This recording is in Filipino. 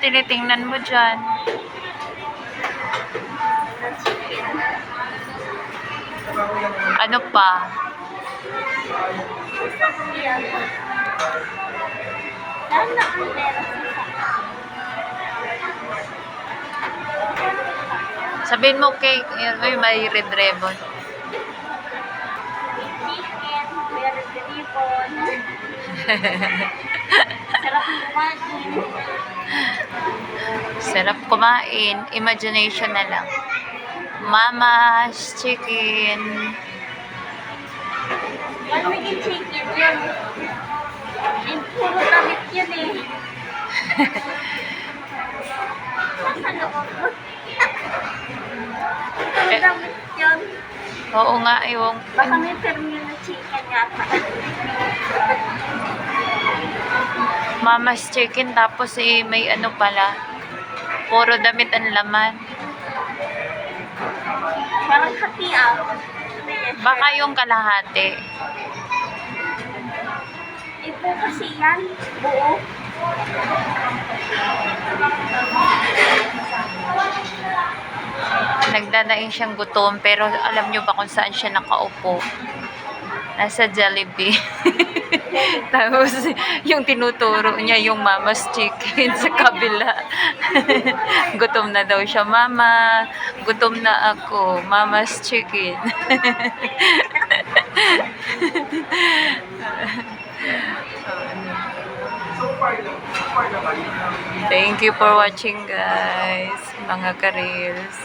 tinitingnan mo dyan? Ano pa? Sabihin mo cake, ay may red ribbon. Chicken, may red ribbon. Sarap kumain. Sarap kumain. Imagination na lang. Mama's chicken. Yan, may chicken yan. Puro damit yan eh. Nasa loob mo. Puro damit yan. Oo nga, yung... Baka may terminal na chicken yata. Mama's chicken, tapos may ano pala. Puro damit ang laman. Parang hati ah. Baka yung kalahati. Ipo kasi yan. Buo. Nagdadaing siyang gutom, pero alam nyo ba kung saan siya nakaupo? Nasa Jollibee. Tapos, yung tinuturo niya yung Mama's Chicken sa kabila. Gutom na daw siya. Mama, gutom na ako. Mama's Chicken. Thank you for watching, guys. Mga ka-reels.